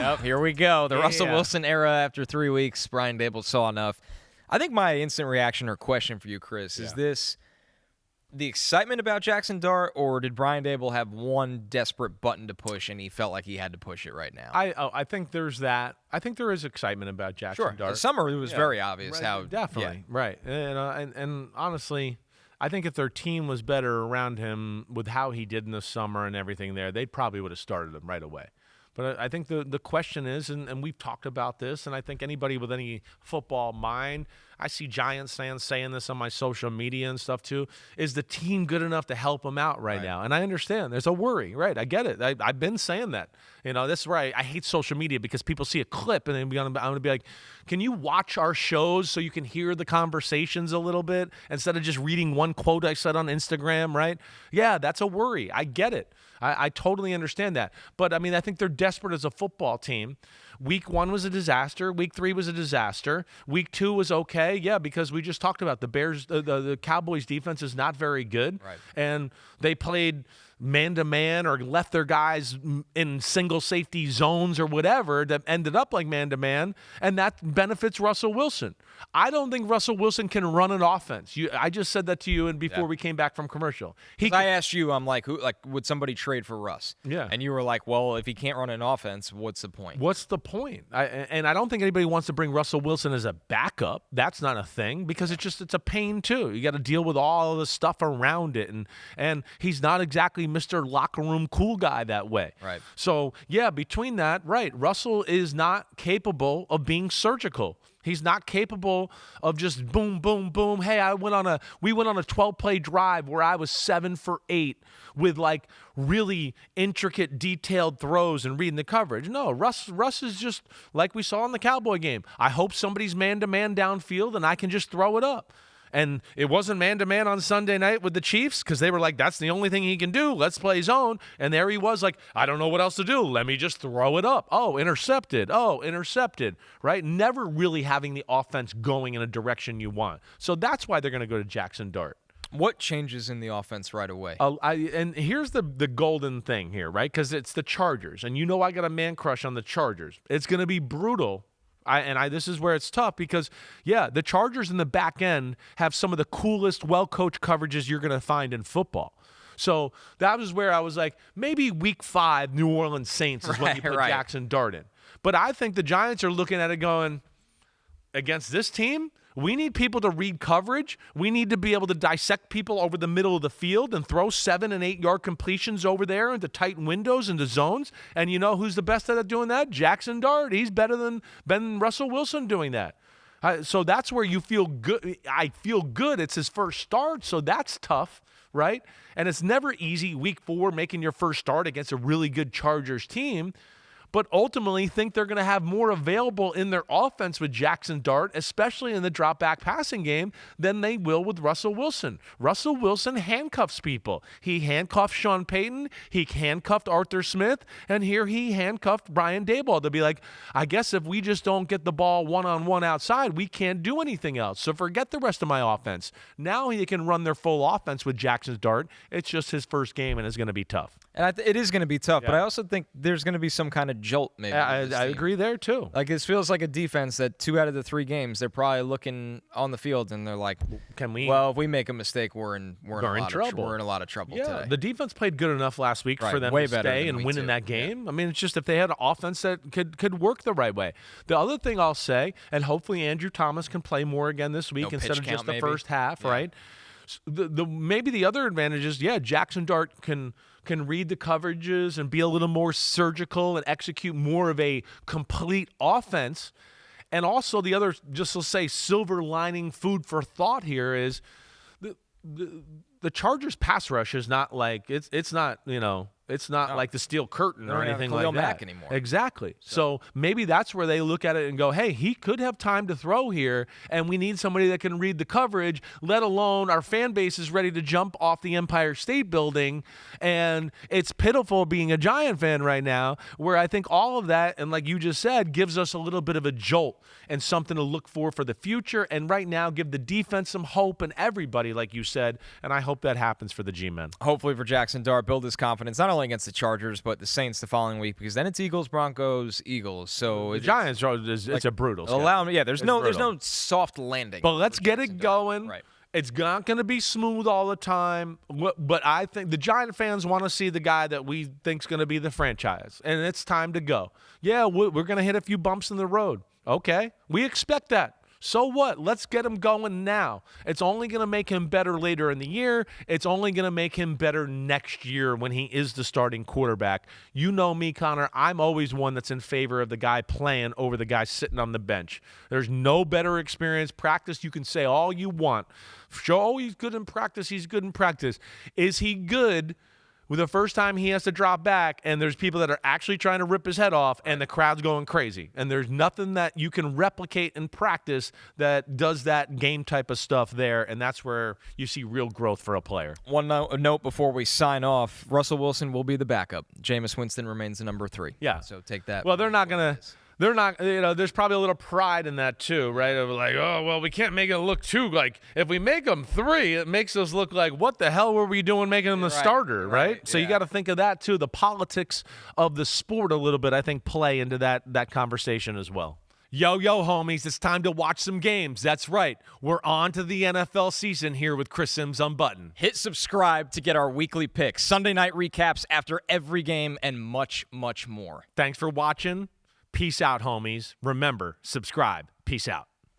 Yep, here we go. The Russell Yeah. Wilson era after 3 weeks. Brian Daboll saw enough. I think my instant reaction or question for you, Chris, is this the excitement about Jaxson Dart, or did Brian Daboll have one desperate button to push and he felt like he had to push it right now? I think there's that. I think there is excitement about Jaxson Dart. The summer it was very obvious Right, how definitely right. And honestly, I think if their team was better around him with how he did in the summer and everything there, they probably would have started him right away. But I think the question is, and we've talked about this, and I think anybody with any football mind, I see Giants fans saying this on my social media and stuff too, is the team good enough to help them out right now? And I understand. There's a worry, right? I get it. I've been saying that. That's where I hate social media because people see a clip and then I'm going to be like, can you watch our shows so you can hear the conversations a little bit instead of just reading one quote I said on Instagram, right? Yeah, that's a worry. I get it. I totally understand that. But, I think they're desperate as a football team. Week 1 was a disaster. Week 3 was a disaster. Week 2 was okay. Yeah, because we just talked about the Bears, the Cowboys defense is not very good. Right. And they played man-to-man or left their guys in single safety zones or whatever that ended up like man-to-man, and that benefits Russell Wilson. I don't think Russell Wilson can run an offense. I just said that to you and before we came back from commercial. I asked you, I'm like, would somebody trade for Russ? Yeah. And you were like, well, if he can't run an offense, what's the point? What's the point? I don't think anybody wants to bring Russell Wilson as a backup. That's not a thing because it's a pain too. You got to deal with all of the stuff around it, and he's not exactly Mr. Locker Room cool guy that way. Right. So between that, right, Russell is not capable of being surgical. He's not capable of just boom, boom, boom. Hey, we went on a 12-play drive where I was 7 for 8 with like really intricate, detailed throws and reading the coverage. No, Russ is just like we saw in the Cowboy game. I hope somebody's man-to-man downfield and I can just throw it up. And it wasn't man-to-man on Sunday night with the Chiefs because they were like, that's the only thing he can do. Let's play zone. And there he was like, I don't know what else to do. Let me just throw it up. Oh, intercepted. Right? Never really having the offense going in a direction you want. So that's why they're going to go to Jaxson Dart. What changes in the offense right away? And here's the golden thing here, right? Because it's the Chargers. And I got a man crush on the Chargers. It's going to be brutal. This is where it's tough because, the Chargers in the back end have some of the coolest, well-coached coverages you're going to find in football. So that was where I was like, maybe week 5, New Orleans Saints is when you put Jaxson Dart in. But I think the Giants are looking at it going, against this team, we need people to read coverage. We need to be able to dissect people over the middle of the field and throw 7- and 8-yard completions over there into tight windows into zones. And you know who's the best at doing that? Jaxson Dart. He's better than Russell Wilson doing that. So that's where you feel good. I feel good. It's his first start, so that's tough, right? And it's never easy week 4 making your first start against a really good Chargers team. But ultimately think they're going to have more available in their offense with Jaxson Dart, especially in the drop-back passing game, than they will with Russell Wilson. Russell Wilson handcuffs people. He handcuffed Sean Payton. He handcuffed Arthur Smith. And here he handcuffed Brian Daboll to be like, I guess if we just don't get the ball one-on-one outside, we can't do anything else. So forget the rest of my offense. Now he can run their full offense with Jaxson Dart. It's just his first game, and it's going to be tough. And it is going to be tough, but I also think there's going to be some kind of jolt maybe. I agree there, too. Like, this feels like a defense that 2 out of the 3 games, they're probably looking on the field, and they're like, if we make a mistake, we're in trouble. We're in a lot of trouble today. The defense played good enough last week for them to stay and win in that game. I mean, it's just if they had an offense that could work the right way. The other thing I'll say, and hopefully Andrew Thomas can play more again this week instead of just the first half, right? Maybe the other advantage is, Jaxson Dart can read the coverages and be a little more surgical and execute more of a complete offense. And also the other, just to say, silver lining food for thought here is the Chargers pass rush is not like it's not like the steel curtain or anything like that. Mack anymore. Exactly. So maybe that's where they look at it and go, hey, he could have time to throw here, and we need somebody that can read the coverage, let alone our fan base is ready to jump off the Empire State Building. And it's pitiful being a Giant fan right now, where I think all of that, and like you just said, gives us a little bit of a jolt and something to look for the future. And right now, give the defense some hope and everybody, like you said, and I hope hope that happens for the G-men. Hopefully for Jaxson Dart, build his confidence, not only against the Chargers, but the Saints the following week, because then it's Eagles, Broncos, Eagles. So the Giants, it's a brutal schedule. There's no soft landing. But let's get it going. Right. It's not going to be smooth all the time, but I think the Giant fans want to see the guy that we think's going to be the franchise, and it's time to go. Yeah, we're going to hit a few bumps in the road. Okay, we expect that. So what? Let's get him going now. It's only going to make him better later in the year. It's only going to make him better next year when he is the starting quarterback. You know me, Connor. I'm always one that's in favor of the guy playing over the guy sitting on the bench. There's no better experience. Practice, you can say all you want. Show, he's good in practice. He's good in practice. Is he good with the first time he has to drop back and there's people that are actually trying to rip his head off and the crowd's going crazy? And there's nothing that you can replicate in practice that does that game type of stuff there, and that's where you see real growth for a player. One note before we sign off, Russell Wilson will be the backup. Jameis Winston remains the number 3. Yeah. So take that. Well, they're not, there's probably a little pride in that too, right? Of like, oh, well, we can't make it look too, like, if we make them 3, it makes us look like, what the hell were we doing making them the starter, right? So you got to think of that too. The politics of the sport a little bit, I think, play into that conversation as well. Yo, homies, it's time to watch some games. That's right. We're on to the NFL season here with Chris Simms Unbuttoned. Hit subscribe to get our weekly picks, Sunday night recaps after every game, and much, much more. Thanks for watching. Peace out, homies. Remember, subscribe. Peace out.